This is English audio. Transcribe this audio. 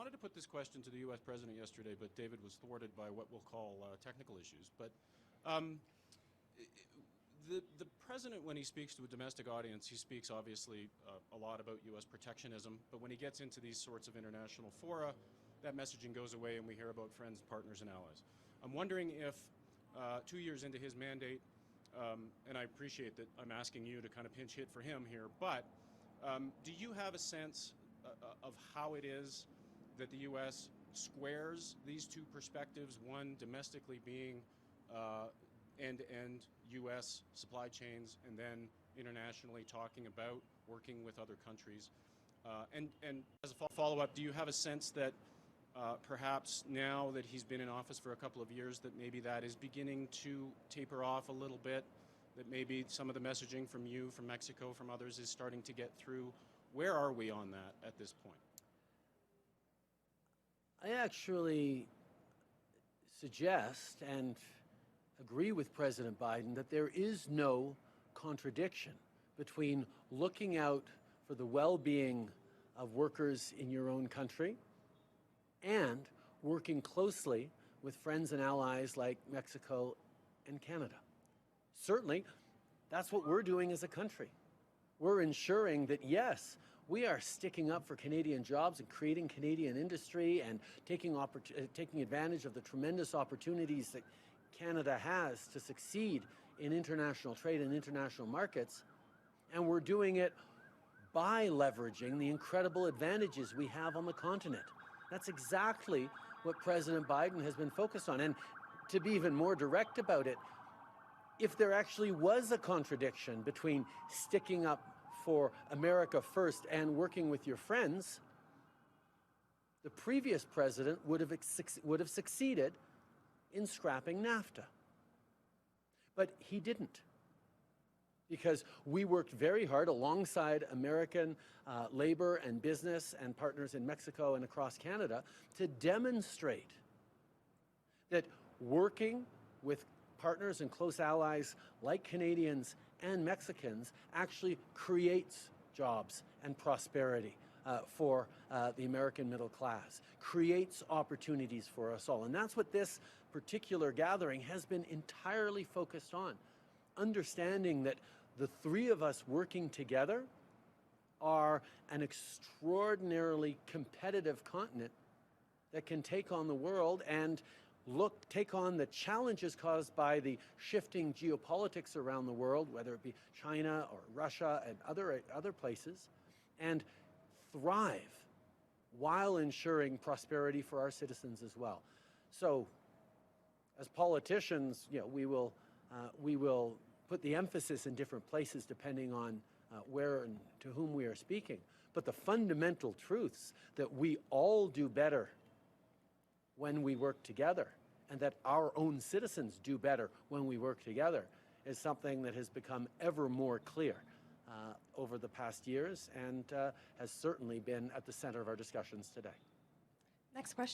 wanted to put this question to the U.S. President yesterday, but David was thwarted by what we'll call technical issues. But the President, when he speaks to a domestic audience, he speaks obviously a lot about U.S. protectionism, but when he gets into these sorts of international fora, that messaging goes away and we hear about friends, partners, and allies. I'm wondering if 2 years into his mandate, and I appreciate that I'm asking you to kind of pinch hit for him here, but do you have a sense of how it is that the U.S. squares these two perspectives, one domestically being end-to-end U.S. supply chains, and then internationally talking about working with other countries? And as a follow-up, do you have a sense that perhaps now that he's been in office for a couple of years, that maybe that is beginning to taper off a little bit, that maybe some of the messaging from you, from Mexico, from others is starting to get through? Where are we on that at this point? I actually suggest and agree with President Biden that there is no contradiction between looking out for the well-being of workers in your own country and working closely with friends and allies like Mexico and Canada. Certainly, that's what we're doing as a country. We're ensuring that, yes, we are sticking up for Canadian jobs and creating Canadian industry and taking advantage of the tremendous opportunities that Canada has to succeed in international trade and international markets. And we're doing it by leveraging the incredible advantages we have on the continent. That's exactly what President Biden has been focused on. And to be even more direct about it, if there actually was a contradiction between sticking up for America first and working with your friends, the previous president would have succeeded in scrapping NAFTA. But he didn't, because we worked very hard alongside American labor and business and partners in Mexico and across Canada to demonstrate that working with partners and close allies like Canadians and Mexicans actually creates jobs and prosperity for the American middle class, creates opportunities for us all. And that's what this particular gathering has been entirely focused on, understanding that the three of us working together are an extraordinarily competitive continent that can take on the world and take on the challenges caused by the shifting geopolitics around the world, whether it be China or Russia and other places, and thrive while ensuring prosperity for our citizens as well. So, as politicians, we will put the emphasis in different places depending on where and to whom we are speaking. But the fundamental truths that we all do better when we work together, and that our own citizens do better when we work together, is something that has become ever more clear over the past years and has certainly been at the center of our discussions today. Next question.